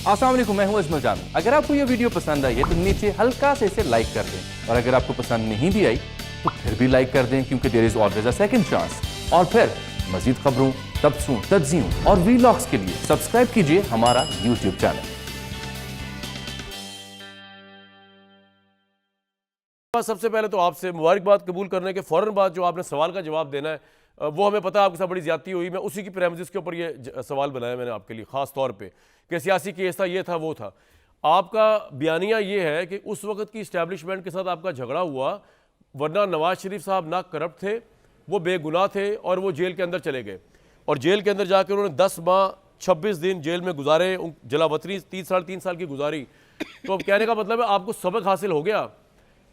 अस्सलाम वालेकुम, मैं हूं अजमल जान। अगर आपको ये वीडियो पसंद आई है तो नीचे हल्का से इसे लाइक कर दें, और अगर आपको पसंद नहीं भी आई तो फिर भी लाइक कर दें, क्योंकि there is always a second chance. और फिर मजीद खबरों, तबसरों, तज्जियों और वीलॉग्स के लिए सब्सक्राइब कीजिए हमारा यूट्यूब चैनल। सबसे पहले तो आपसे मुबारकबाद कबूल करने के फ़ौरन बाद जो आपने सवाल का जवाब देना है वो हमें पता है आपके साथ बड़ी ज़्यादती हुई। मैं उसी की प्रेमिस के ऊपर ये सवाल बनाया मैंने आपके लिए ख़ास तौर पे कि सियासी केस था, ये था, वो था। आपका बयानिया ये है कि उस वक्त की इस्टेब्लिशमेंट के साथ आपका झगड़ा हुआ, वरना नवाज शरीफ साहब ना करप्ट थे, वो बेगुनाह थे और वो जेल के अंदर चले गए। और जेल के अंदर जाकर उन्होंने 10 माह 26 दिन जेल में गुजारे, जलावतनी 3 साल की गुजारी। तो अब कहने का मतलब है आपको सबक हासिल हो गया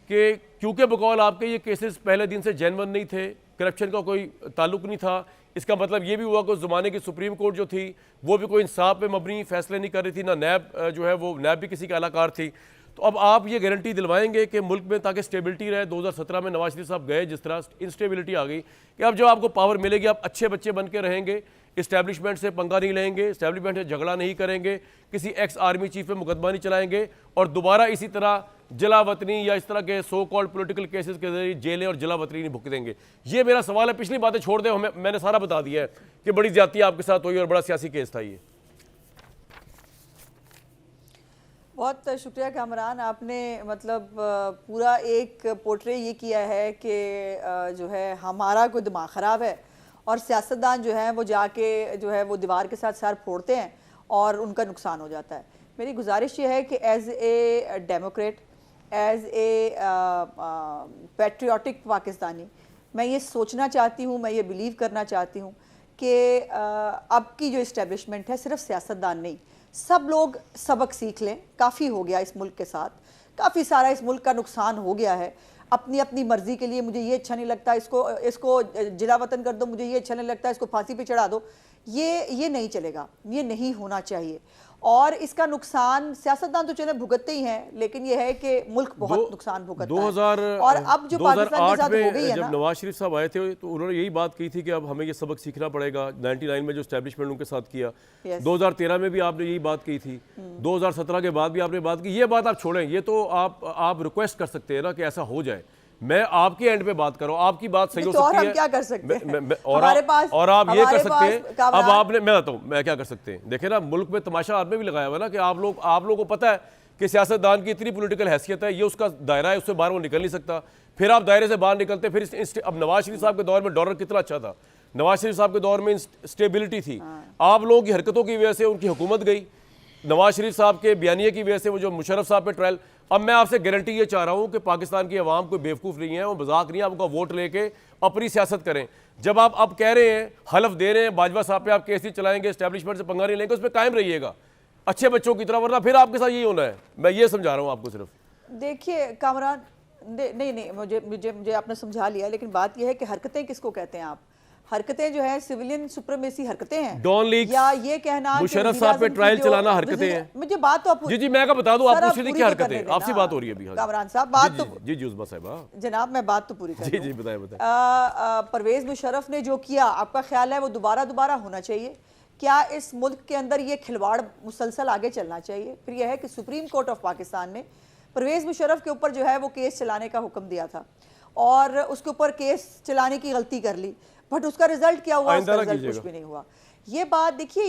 कि क्योंकि बकौल आपके ये केसेस पहले दिन से जेन्युइन नहीं थे, करप्शन का कोई ताल्लुक नहीं था। इसका मतलब ये भी हुआ कि उस ज़माने की सुप्रीम कोर्ट जो थी वो भी कोई इंसाफ पे मबनी फैसले नहीं कर रही थी, ना नैब जो है वो नैब भी किसी की अलाकार थी। तो अब आप ये गारंटी दिलवाएंगे कि मुल्क में ताकि स्टेबिलिटी रहे। 2017 में नवाज शरीफ साहब गए, जिस तरह इंस्टेबिलिटी आ गई कि अब जब आपको पावर मिलेगी आप अच्छे बच्चे बन के रहेंगे, इस्टेब्लिशमेंट से पंगा नहीं लेंगे, इस्टेब्लिशमेंट से झगड़ा नहीं करेंगे, किसी एक्स आर्मी चीफ पे मुकदमा नहीं चलाएंगे और दोबारा इसी तरह जलावतनी या इस तरह के सो कॉल्ड पॉलिटिकल केसेस के जरिए जेलें और जलावतनी नहीं भुगत देंगे। ये मेरा सवाल है। पिछली बातें छोड़ दें, मैंने सारा बता दिया है कि बड़ी ज्यादती आपके साथ हुई और बड़ा सियासी केस था ये। बहुत शुक्रिया कामरान, आपने मतलब पूरा एक पोर्ट्रे ये किया है कि जो है हमारा कोई दिमाग ख़राब है और सियासतदान जो है वो जाके जो है वो दीवार के साथ सर फोड़ते हैं और उनका नुकसान हो जाता है। मेरी गुजारिश ये है कि as a Democrat, as a patriotic Pakistani, मैं ये सोचना चाहती हूँ, मैं ये बिलीव करना चाहती हूँ कि अब की जो इस्टेब्लिशमेंट है सिर्फ सियासतदान नहीं, सब लोग सबक सीख लें। काफ़ी हो गया इस मुल्क के साथ, काफ़ी सारा इस मुल्क का नुकसान हो गया है। अपनी अपनी मर्जी के लिए मुझे ये अच्छा नहीं लगता, इसको जिला वतन कर दो, मुझे ये अच्छा नहीं लगता, इसको फांसी पे चढ़ा दो, ये नहीं चलेगा, ये नहीं होना चाहिए। और इसका नुकसान सियासतदान तो चले भुगतते ही हैं, लेकिन ये है कि मुल्क बहुत नुकसान भुगतता है। और अब जो पाकिस्तान के साथ हो गई है ना, जब नवाज शरीफ साहब आए थे तो उन्होंने यही बात की थी कि अब हमें ये सबक सीखना पड़ेगा। 99 में जो एस्टेब्लिशमेंट उनके साथ किया, 2013 में भी आपने यही बात की थी, 2017 के बाद भी आपने बात की। ये बात आप छोड़ें, ये तो आप रिक्वेस्ट कर सकते हैं ना कि ऐसा हो जाए। मैं आपके एंड पे बात कर रहा हूँ, आपकी बात सही हो सकती है, क्या कर सकते हैं? और आप ये कर सकते हैं। अब आपने, मैं बताता हूँ मैं क्या कर सकते हैं। देखिए ना, मुल्क में तमाशा आपने भी लगाया हुआ ना कि आप लोगों को पता है कि सियासतदान की इतनी पॉलिटिकल हैसियत है, ये उसका दायरा है, उससे बाहर वो निकल नहीं सकता। फिर आप दायरे से बाहर निकलते, फिर अब नवाज शरीफ साहब के दौर में डॉलर कितना अच्छा था, नवाज शरीफ साहब के दौर में स्टेबिलिटी थी। आप लोगों की हरकतों की वजह से उनकी हुकूमत गई, नवाज शरीफ साहब के बयानिए की वजह से वो जो मुशर्रफ साहब पे ट्रायल। अब मैं आपसे गारंटी ये चाह रहा हूँ कि पाकिस्तान की आवाम कोई बेवकूफ़ नहीं है, वो मजाक नहीं है, आपका वोट लेके अपनी सियासत करें। जब आप अब कह रहे हैं, हलफ दे रहे हैं बाजवा साहब पे आप केस नहीं चलाएंगे, एस्टेब्लिशमेंट से पंगा नहीं लेंगे, उस पर कायम रहिएगा अच्छे बच्चों की तरह, वरना फिर आपके साथ यही होना है। मैं ये समझा रहा हूँ आपको सिर्फ। देखिए कामरान, नहीं मुझे आपने समझा लिया, लेकिन बात यह है कि हरकतें किसको कहते हैं आप? हरकतें जो है सिविलियन सुप्रीमेसी हरकतें हैं, डॉन लीग्स, या ये कहना मुशर्रफ साहब पे ट्रायल चलाना हरकतें हैं। मुझे बात तो आप जी मैं बता दूं, आप पूछ रही क्या हरकतें हैं? आपसे बात हो रही है अभी कामरान साहब, बात तो जी उस्मा साहिबा, जनाब मैं बात तो पूरी कर जी बताएं। परवेज मुशर्रफ ने जो किया, आपका ख्याल है वो दोबारा होना चाहिए? क्या इस मुल्क के अंदर ये खिलवाड़ मुसलसल आगे चलना चाहिए? फिर यह है कि सुप्रीम कोर्ट ऑफ पाकिस्तान ने परवेज मुशर्रफ के ऊपर जो है वो केस चलाने का हुक्म दिया था और उसके ऊपर केस चलाने की गलती कर ली, बट उसका रिजल्ट क्या हुआ? उसका रिजल्ट कुछ भी नहीं हुआ। ये बात देखिए,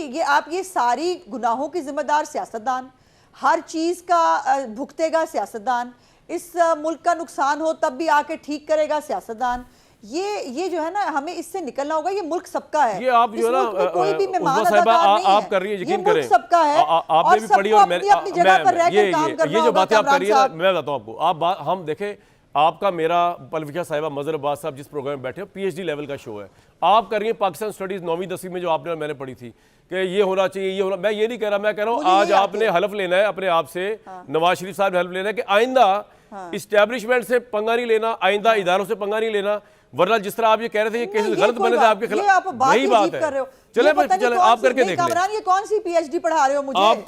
ये सारी गुनाहों की जिम्मेदार सियासतदान, हर चीज का भुगतेगा सियासतदान, इस मुल्क का नुकसान हो तब भी आके ठीक करेगा सियासतदान। ये जो है ना, हमें इससे निकलना होगा। ये मुल्क सबका है, ये आप जो है ना कोई भी मेहमान आप कर रही है, यकीन करें, सबका है। आपने भी पढ़ी और अपनी जगह पर रहकर काम करना होगा। ये जो बातें आप कर रही है, मैं बताता हूँ आपको। हम देखें, आपका मेरा पलविशा साहिबा मजहर अब्बास साहब जिस प्रोग्राम में बैठे हैं, PhD लेवल का शो है। आप कर रही है पाकिस्तान स्टडीज 9वीं 10वीं में, जो आपने मैंने पढ़ी थी कि ये होना चाहिए, ये होना। मैं ये नहीं कह रहा, मैं कह रहा हूँ आज आपने हलफ लेना है अपने आप से, नवाज शरीफ साहब ने हलफ लेना है कि आइंदा इस्टेब्लिशमेंट से पंगा नहीं लेना, आइंदा इदारों से पंगा नहीं लेना, वरना जिस तरह आप ये कह रहे थे ये केसेस गलत बने थे आपके खिलाफ, यही बात है। चले आप करके देख लें। ये कौन सी PhD पढ़ा रहे हो मुझे? आप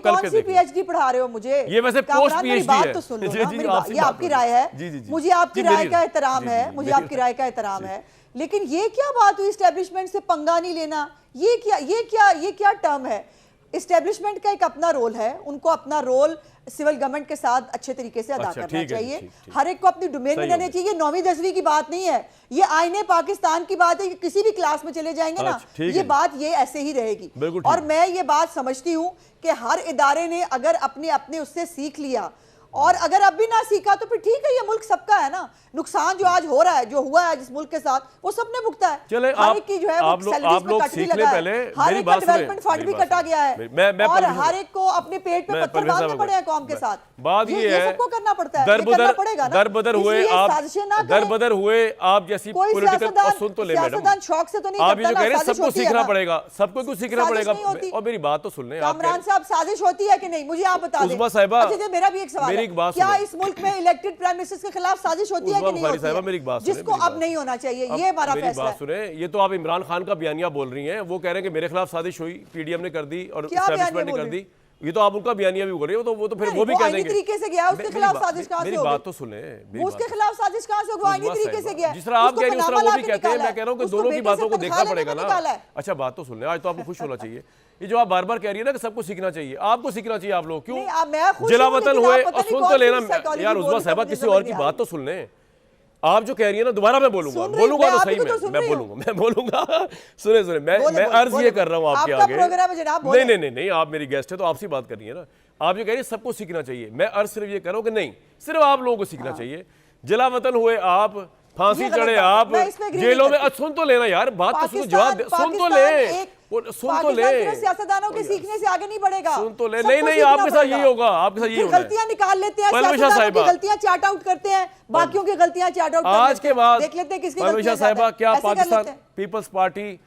कौन सी PhD पढ़ा रहे हो मुझे? ये वैसे पोस्ट PhD है। तो सुन लो ना, ये आपकी राय है, मुझे आपकी राय का एहतराम है, मुझे आपकी राय का एहतराम है, लेकिन ये क्या बात हुई इस्टेब्लिशमेंट से पंगा नहीं लेना? ये क्या टर्म है? इस्टेब्लिशमेंट का एक अपना रोल है, उनको अपना रोल सिविल गवर्नमेंट के साथ अच्छे तरीके से अदा अच्छा, करना ठीक है जी, चाहिए। ठीक। हर एक को अपनी डोमेन में सही रहना हो गया। चाहिए। 9वीं 10वीं की बात नहीं है, ये आईने पाकिस्तान की बात है कि किसी भी क्लास में चले जाएंगे ना, अच्छा, ठीक है ये जी। बात ये ऐसे ही रहेगी। बिल्कुल ठीक और है। मैं ये बात समझती हूँ कि हर इदारे ने अगर अपने अपने उससे सीख लिया, और अगर अब भी ना सीखा तो फिर ठीक है, ये मुल्क सबका है ना। नुकसान जो आज हो रहा है, जो हुआ है जिस मुल्क के साथ, वो सबने भुगता है। चले हर एक की जो है वो आप salaries पे लोग कट भी सीख लें लगा है। पहले, हर मेरी एक का बात सुनें, डेवलपमेंट फंड मेरी भी बात कटा सुनें। गया है, मैं और परवेज़ हर एक को अपने पेट पे मैं पत्थर परवेज़ बांधने साहब, पड़े हैं कौम के साथ। बात ये है, सबको करना पड़ता है, ये करना पड़ेगा ना। दर-बदर हुए इसलिए आप, साजिशें ना करें। दर-बदर हुए आप जैसी कोई पॉलिटिकल, और सुन तो ले मैडम, सियासतदान शौक से तो नहीं आप ये करता जो ना, कह रहे हैं साजिश सबको होती है सीखना ना। पड़ेगा, सबको कुछ सीखना साजिश पड़ेगा। नहीं होती। और मेरी बात तो सुन लें, आप कामरान साहब, साजिश होती है कि नहीं, मुझे आप बता दें। उज़्मा साहिबा, अच्छा जी, मेरा भी एक सवाल मेरी है, एक बात क्या सुनें। इस मुल्क में इलेक्टेड प्राइम मिनिस्टर के खिलाफ साजिश होती है कि नहीं बुखारी साहिबा, होती मेरी एक बात सुनें, जिसको मेरी अब बात नहीं होना चाहिए, अब ये हमारा मेरी फैसला बात है। सुने, ये तो आप इमरान खान का बयानिया बोल रही हैं, वो कह रहे हैं कि मेरे खिलाफ साजिश हुई, पीडीएम ने कर दी और क्या एस्टैब्लिशमेंट ने बयानिया कर बोल दी। ये तो आप उनका बयानिया भी बोल रहे हो, तो वो तो फिर नहीं, वो भी वो कह आईनी देंगे। तरीके से गया, उसके खिलाफ साजिश कहाँ से मेरी होगी? बात तो सुने, मेरी उसके बात। खिलाफ साजिश कहाँ से होगी? आईनी उज़्मा तरीके से साहिबा, गया। जिस तरह आप उसको कह रही हैं, उस तरह पनामा वो भी ला के कहते हैं। निकाला मैं कह रहा हूँ कि उसको दोनों की बेटे बातों से को तनख्वाह देखना लेने पड़ेगा में ना। निकाला है। अच्छा, बात तो सुन लें, आज तो आपको खुश होना चाहिए। ये जो आप बार-बार कह रही है ना कि सबको सीखना चाहिए, आपको सीखना चाहिए, आप लोग क्यों नहीं, अब मैं खुश जिला हूँ, वतन लेकिन हुए? आप पता और नहीं सुन कौन तो सी लेना psychology यार, बोल उज़्मा रही साहिबा, है, मुझे किसी और समझ की नहीं आ बात रही। तो सुन लें। आप जो कह रही है ना, दोबारा मैं बोलूंगा, सुन रही, बोलूंगा मैं तो आपकी सही तो सुन मैं रही हूँ। बोलूंगा, मैं बोलूंगा। सुने सुने, मैं बोले, अर्ज बोले, ये कर रहा हूँ आपके आपका आगे। प्रोग्राम है जनाब, नहीं बोले। नहीं नहीं नहीं, आप मेरी गेस्ट है तो आपसे बात कर रही है ना। आप जो कह रही है सबको सीखना चाहिए, मैं अर्ज सिर्फ ये कर रहा हूँ कि नहीं, सिर्फ आप लोगों को सीखना चाहिए। जिला वतन हुए आप, फांसी ये गलत चढ़े बात है, आप, मैं इसमें agree जेलों नहीं में। करती। सुन तो लेना यार, बात तो सुनो, जवाब सुन तो ले, सुन तो ले। सियासतदानों के सीखने से आगे नहीं बढ़ेगा। सुन तो ले। सबको नहीं नहीं, सीखना आपके साथ पड़ेगा। यही होगा, आपके साथ यही फिर होना है। गलतियां निकाल लेते हैं, परवेज़ सियासतदानों की साहिबा, गलतियां चार्ट आउट करते हैं, बाकियों की गलतियां चार्ट आउट आज के बाद देख लेते हैं किसकी परवेज़ गलतियां साहिबा, ज्यादा है। क्या ऐसे कर पाकिस्तान लेते हैं। पीपल्स पार्टी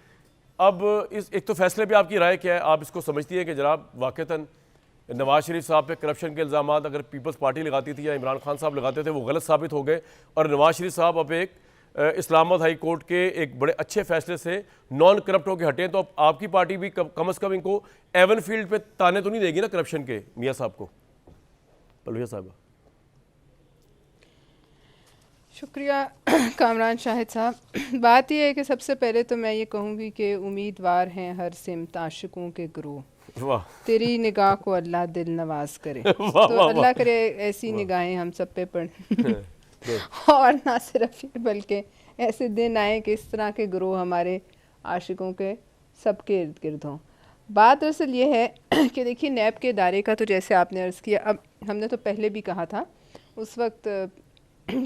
अब इस एक तो फैसले पे आपकी राय क्या है? आप इसको समझती है कि जनाब वाकईतन नवाज शरीफ साहब पे करप्शन के इल्ज़ाम अगर पीपल्स पार्टी लगाती थी या इमरान खान साहब लगाते थे, वो गलत साबित हो गए, और नवाज शरीफ साहब अब एक इस्लामाबाद हाई कोर्ट के एक बड़े अच्छे फैसले से नॉन करप्ट होकर हटे, तो अब आपकी पार्टी भी कम से कम इनको एवन फील्ड पे ताने तो नहीं देगी ना करप्शन के मियाँ साहब को? परवेज़ साहब, शुक्रिया कामरान शाहिद साहब। बात यह है कि सबसे पहले तो मैं ये कहूँगी कि उम्मीदवार हैं हर सिमत आशिकों के ग्रोह, वाह, तेरी निगाह को अल्लाह दिल नवाज करे। वाह, तो वाह, अल्लाह करे ऐसी निगाहें हम सब पे पड़ और ना सिर्फ ये बल्कि ऐसे दिन आए कि इस तरह के ग्रोह हमारे आशिकों के सबके इर्द गिर्द हों। बात दरअसल ये है कि देखिए, नैब के इदारे का तो जैसे आपने अर्ज़ किया, अब हमने तो पहले भी कहा था, उस वक्त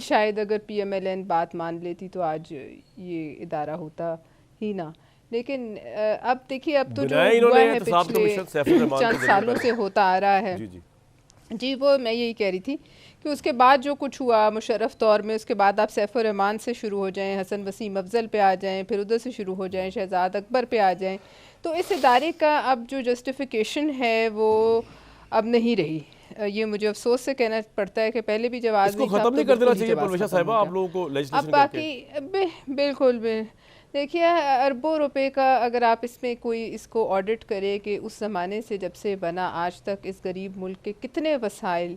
शायद अगर PMLN बात मान लेती तो आज ये इदारा होता ही ना। लेकिन अब देखिए, अब तो जो हुआ है पिछले चंद सालों से होता आ रहा है, जी वो मैं यही कह रही थी कि उसके बाद जो कुछ हुआ मुशर्रफ दौर में, उसके बाद आप सैफ उर रहमान से शुरू हो जाएं, हसन वसीम अफजल पे आ जाएं, फिर उधर से शुरू हो जाएं, शहजाद अकबर पे आ जाएं, तो इस इदारे का अब जो जस्टिफिकेशन है वो अब नहीं रही। ये मुझे अफसोस से कहना पड़ता है कि पहले भी जवाब इसको खत्म नहीं कर देना चाहिए परवेज़ साहिबा आप लोगों को लेजिस्लेशन अब बाकी बिल्कुल देखिए, अरबों रुपए का अगर आप इसमें कोई इसको ऑडिट करे कि उस ज़माने से जब से बना आज तक इस गरीब मुल्क के कितने वसाइल,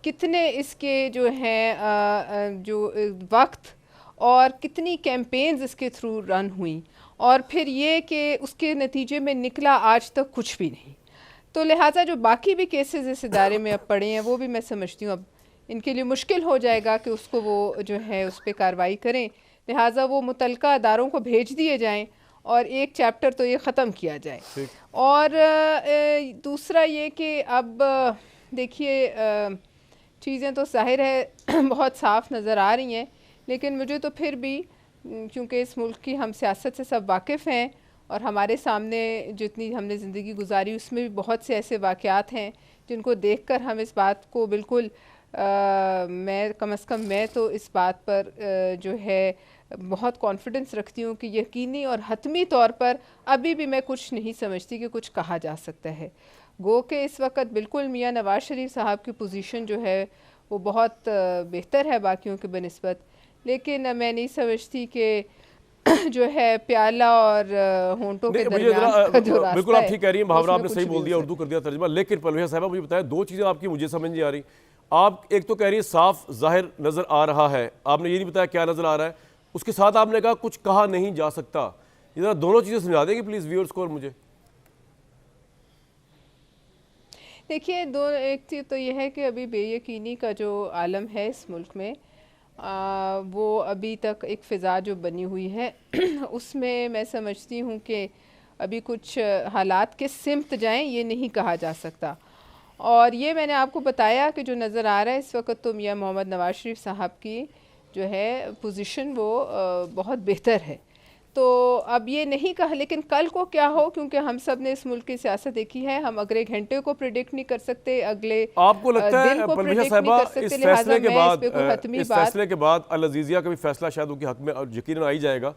कितने इसके जो हैं जो वक्त और कितनी कैंपेन्स इसके थ्रू रन हुई, और फिर ये कि उसके नतीजे में निकला आज तक कुछ भी नहीं। तो लिहाजा जो बाकी भी केसेस इस इदारे में अब पड़े हैं, वो भी मैं समझती हूँ अब इनके लिए मुश्किल हो जाएगा कि उसको वो जो है उस पर कार्रवाई करें। लिहाजा वो मुतलका अदारों को भेज दिए जाएं और एक चैप्टर तो ये ख़त्म किया जाए। और दूसरा ये कि अब देखिए, चीज़ें तो ज़ाहिर है बहुत साफ़ नज़र आ रही हैं, लेकिन मुझे तो फिर भी, क्योंकि इस मुल्क की हम सियासत से सब वाकिफ़ हैं और हमारे सामने जितनी हमने ज़िंदगी गुजारी उसमें भी बहुत से ऐसे वाक़यात हैं जिनको देखकर हम इस बात को बिल्कुल मैं कम से कम मैं तो इस बात पर जो है बहुत कॉन्फिडेंस रखती हूँ कि यकीनी और हतमी तौर पर अभी भी मैं कुछ नहीं समझती कि कुछ कहा जा सकता है। गो के इस वक्त बिल्कुल मियाँ नवाज शरीफ साहब की पोजीशन जो है वो बहुत बेहतर है बाकियों के बनिस्बत, लेकिन मैं नहीं समझती कि जो है प्याला और होंठों के दरमियान का जो रास्ता बिल्कुल आप है, ठीक कह रही हैं, मुहावरा उसमें आपने कुछ सही भी बोल हो दिया, सकता उर्दू कर दिया तर्जमा। लेकिन परवेज़ साहिबा मुझे बताया, दो चीज़ें आपकी मुझे समझ नहीं आ रही। आप एक तो कह रही है साफ जाहिर नज़र आ रहा है, आपने ये नहीं बताया क्या नज़र आ रहा है, उसके साथ आपने कहा कुछ कहा नहीं जा सकता। ये जरा दोनों चीज़ें समझा देंगे प्लीज़ व्यूअर्स को और मुझे। देखिए, दो एक चीज़ तो ये है कि अभी बेयकीनी का जो आलम है इस मुल्क में, वो अभी तक एक फ़िज़ा जो बनी हुई है उसमें मैं समझती हूँ कि अभी कुछ हालात के सिमत जाएं, ये नहीं कहा जा सकता। और ये मैंने आपको बताया कि जो नज़र आ रहा है इस वक्त, तो मियां मोहम्मद नवाज शरीफ साहब की जो है पोजीशन वो बहुत बेहतर है। तो अब ये नहीं कहा, लेकिन कल को क्या हो, क्योंकि हम सब ने इस मुल्क की सियासत देखी है, हम अगले घंटे को प्रिडिक्ट नहीं कर सकते, अगले आपको लगता दिन है को परवेज़ प्रिडिक्ट नहीं साहिबा कर सकते, इस लिहाजा फैसले के मैं बाद इस पे कोई हतमी इस बात फैसले के बाद अल अजीज़िया का भी फैसला शायद उनके हक में यकीनन आ ही जाएगा,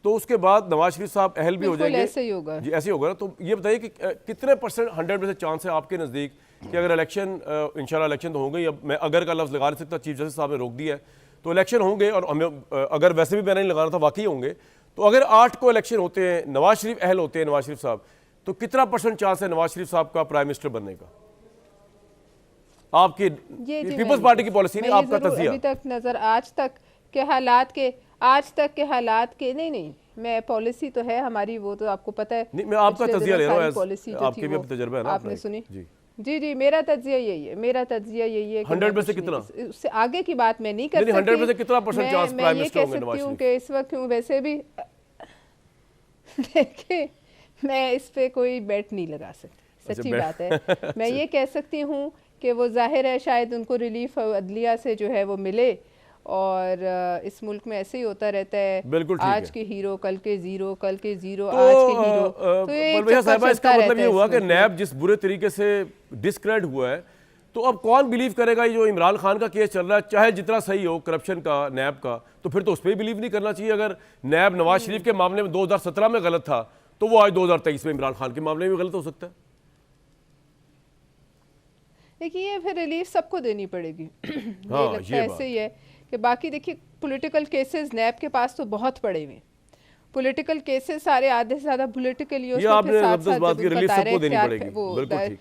तो उसके बाद नवाज शरीफ साहब अहल भी हो बिल्कुल जाएंगे। ऐसे ही होगा जी, ऐसे ही होगा ना। तो ये बताइए कि कितने % 100 में से चांस है आपके नज़दीक कि अगर इलेक्शन, इंशाल्लाह इलेक्शन तो होंगे ही, अब मैं अगर का लफ्ज़ लगा नहीं सकता, चीफ जस्टिस साहब ने रोक दिया है, तो इलेक्शन होंगे, और हमें अगर वैसे भी मैंने नहीं लगाना था, वाकई होंगे, तो अगर 8 को इलेक्शन होते हैं, नवाज शरीफ अहल होते हैं, नवाज शरीफ साहब, तो कितना % चांस है नवाज शरीफ साहब का प्राइम मिनिस्टर बनने का? आपकी पीपल्स पार्टी की पॉलिसी नहीं, आपका तजिया। अभी तक नज़र आज तक के हालात के नहीं, मैं पॉलिसी तो है हमारी, वो तो आपको पता है। नहीं, मैं आपका पिछले तजिया ले दिनों रहा हूँ, सारी पॉलिसी जो आपके थी भी वो तजुर्बा है ना, आपने अपना सुनी। जी। जी, मेरा तजिया यही है कि 100 में से कुछ कितना? नहीं, उससे आगे की बात मैं नहीं कर सकती। 100 में से कितना % चांस मैं प्राइम ये मिनिस्टर कह होंगे नवाज सकती हूँ शरीफ? कि इस वक्त वैसे भी देखिए, मैं इस पे कोई बेट नहीं लगा सकती, सच्ची बात है। मैं ये कह सकती हूँ कि वो जाहिर है शायद उनको रिलीफ अदलिया से जो है वो मिले, और इस मुल्क में ऐसे ही होता रहता है, बिल्कुल ठीक आज है। के हीरो कल के जीरो, कल के जीरो तो आज के हीरो। तो ये एक परवेज़ चक्कर साहिबा, इसका चलता मतलब रहता ये है हुआ इस कि मुल्क में। नैब जिस बुरे तरीके से डिस्क्रेडिट हुआ है, तो अब कौन बिलीव करेगा? ये जो इमरान खान का केस चल रहा है, चाहे जितना सही हो करप्शन का, नैब का, तो फिर तो उस पर बिलीव नहीं करना चाहिए। अगर नैब नवाज शरीफ के मामले में 2017 में गलत था, तो वो आज 2023 में इमरान खान के मामले में गलत हो सकता है। देखिए, ये फिर रिलीफ सबको देनी पड़ेगी। हाँ, ये लगता ये है बात। ऐसे ही है कि बाकी देखिए, पॉलिटिकल केसेस नैब के पास तो बहुत पड़े हुए हैं। पॉलिटिकल केसेस सारे आधे से ज़्यादा पॉलिटिकल ही, ये उसमें आपने फिर साथ जबरदस्त साथ बात जब की, उनका रिलीफ दायरा सबको देनी इख्तियार पड़ेगी। वो बिल्कुल ठीक,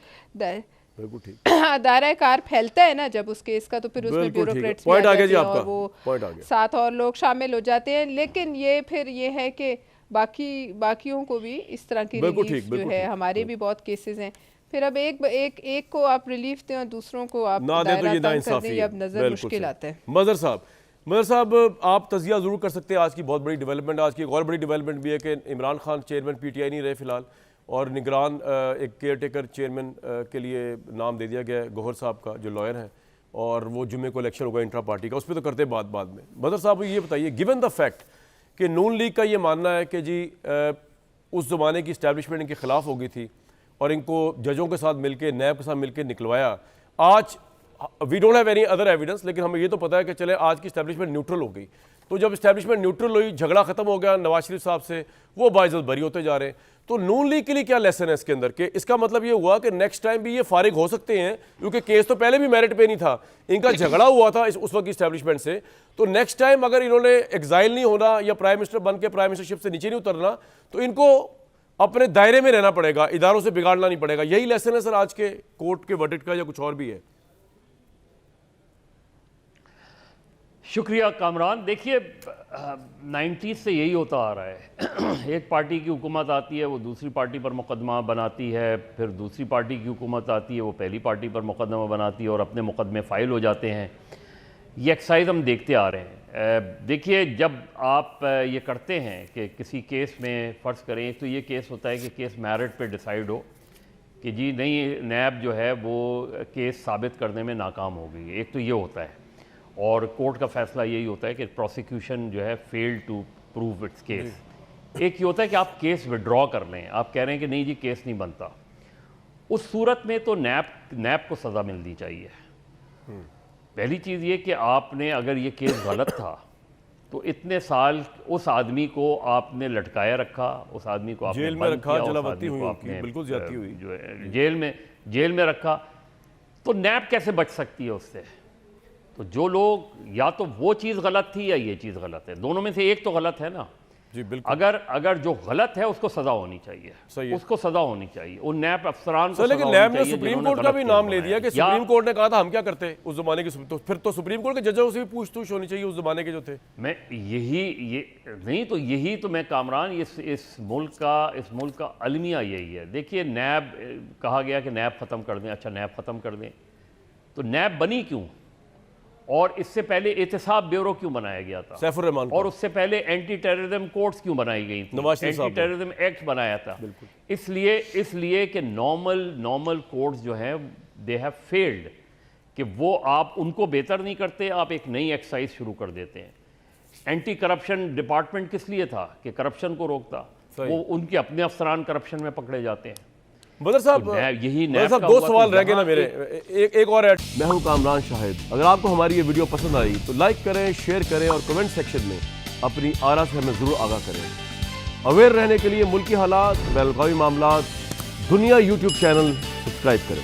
बिल्कुल ठीक। दायरा कार फैलता है ना जब उस केस का, तो फिर उसमें बिल्कुल ठीक है। ब्यूरोक्रेट्स भी पॉइंट आ आ गया जाते जी हैं, आपका, और वो पॉइंट आ गया। साथ और लोग शामिल हो जाते हैं। लेकिन ये फिर ये है कि बाकियों को भी इस तरह की बिल्कुल रिलीफ ठीक, जो बिल्कुल है, ठीक। हमारे भी बहुत केसेस हैं, फिर अब एक को आप रिलीफ दें और दूसरों को आप ना दे तो दायरा ये तंग कर नाइंसाफी दें, है। अब नज़र बिल्कुल मुश्किल सही। आता है। मदर साहब, आप तजिया ज़रूर कर सकते हैं। आज की बहुत बड़ी डेवलपमेंट, आज की एक और बड़ी डेवलपमेंट भी है कि इमरान खान चेयरमैन PTI नहीं रहे फिलहाल, और निगरान एक केयर टेकर चेयरमैन के लिए नाम दे दिया गया है गौहर साहब का, जो लॉयर हैं, और वो जुम्मे को इलेक्शन होगा इंट्रा पार्टी का, उस पर तो करते बाद में। मदर साहब, ये बताइए, गिवन द फैक्ट कि नून लीग का ये मानना है कि जी उस ज़माने की इस्टेब्लिशमेंट इनके खिलाफ हो गई थी, और इनको जजों के साथ मिलकर, नैब के साथ मिलकर निकलवाया। आज we don't have any other evidence, लेकिन हमें ये तो पता है कि चले आज की इस्टेब्लिशमेंट न्यूट्रल हो गई। तो जब इस्टेब्लिशमेंट न्यूट्रल हुई, झगड़ा खत्म हो गया नवाज शरीफ साहब से, वो बाइज्जत बरी होते जा रहे हैं। तो नून लीग के लिए क्या लेसन है इसके अंदर? कि इसका मतलब ये हुआ कि नेक्स्ट टाइम भी ये फारिग हो सकते हैं, क्योंकि केस तो पहले भी मेरिट पे नहीं था, इनका झगड़ा हुआ था उस वक्त की इस्टेब्लिशमेंट से। तो नेक्स्ट टाइम अगर इन्होंने एग्जाइल नहीं होना या प्राइम मिनिस्टर बन के प्राइम मिनिस्टरशिप से नीचे नहीं उतरना, तो इनको अपने दायरे में रहना पड़ेगा, इदारों से बिगाड़ना नहीं पड़ेगा। यही लेसन है सर आज के कोर्ट के वर्डिक्ट का, या कुछ और भी है? शुक्रिया कामरान। देखिए, 90s से यही होता आ रहा है। एक पार्टी की हुकूमत आती है, वो दूसरी पार्टी पर मुकदमा बनाती है, फिर दूसरी पार्टी की हुकूमत आती है, वो पहली पार्टी पर मुकदमा बनाती है, और अपने मुकदमे फ़ाइल हो जाते हैं। ये एक्साइज हम देखते आ रहे हैं। देखिए, जब आप ये करते हैं कि किसी केस में फ़र्ज़ करें, तो ये केस होता है कि केस मेरिट पे डिसाइड हो कि जी नहीं, नैब जो है वो केस साबित करने में नाकाम हो गई। एक तो ये होता है, और कोर्ट का फैसला यही होता है कि प्रोसिक्यूशन जो है failed to prove its case. एक ये होता है कि आप केस विड्रॉ कर लें, आप कह रहे हैं कि नहीं जी केस नहीं बनता। उस सूरत में तो नैब को सज़ा मिलनी चाहिए। पहली चीज़ ये कि आपने, अगर ये केस गलत था, तो इतने साल उस आदमी को आपने लटकाया रखा, उस आदमी को आपने जेल में बंद रखा, किया, उस जलावतनी आदमी हुई को उनकी, आपने बिल्कुल ज्यादती हुई, जो है जेल में रखा। तो नैब कैसे बच सकती है उससे? तो जो लोग, या तो वो चीज़ गलत थी या ये चीज़ गलत है, दोनों में से एक तो गलत है ना। जी बिल्कुल। अगर जो गलत है उसको सजा होनी चाहिए, सही है। उसको सजा होनी चाहिए, उन नैब अफसरान को सर लेकिन सजा नैब होनी ने चाहिए सुप्रीम जिन्होंने कोर्ट का गलत भी केस नाम ले बनाया दिया कि है। या सुप्रीम कोर्ट ने कहा था हम क्या करते उस जमाने के, तो फिर तो सुप्रीम कोर्ट के जजों से भी पूछ-तूछ होनी चाहिए उस जमाने के जो थे। मैं यही तो मैं कामरान, इस मुल्क का अलमिया यही है। देखिए नैब कहा गया कि नैब ख़त्म कर दें, अच्छा नैब ख़त्म कर दें, तो नैब बनी क्यों? और इससे पहले एहतसाब ब्यूरो क्यों बनाया गया था? सैफुर रहमान और उससे पहले एंटी टेररिज्म कोर्ट्स क्यों बनाई गई थी? नवाज शरीफ साहब एंटी टेररिज्म एक्ट बनाया था। इसलिए कि नॉर्मल कोर्ट्स जो हैं दे हैव फेल्ड, कि वो आप उनको बेहतर नहीं करते, आप एक नई एक्सरसाइज शुरू कर देते हैं। एंटी करप्शन डिपार्टमेंट किस लिए था? कि करप्शन को रोकता। वो उनके अपने अफसरान करप्शन में पकड़े जाते हैं। बदर साहब, तो यही बदर नैब साहब का दो हुआ, सवाल तो रह गए ना यहाँ मेरे, एक और ऐड। मैं हूं कामरान शाहिद। अगर आपको हमारी ये वीडियो पसंद आई तो लाइक करें, शेयर करें और कमेंट सेक्शन में अपनी आरा से हमें जरूर आगाह करें। अवेयर रहने के लिए मुल्की हालात, बैलगावी मामलात, दुनिया यूट्यूब चैनल सब्सक्राइब करें।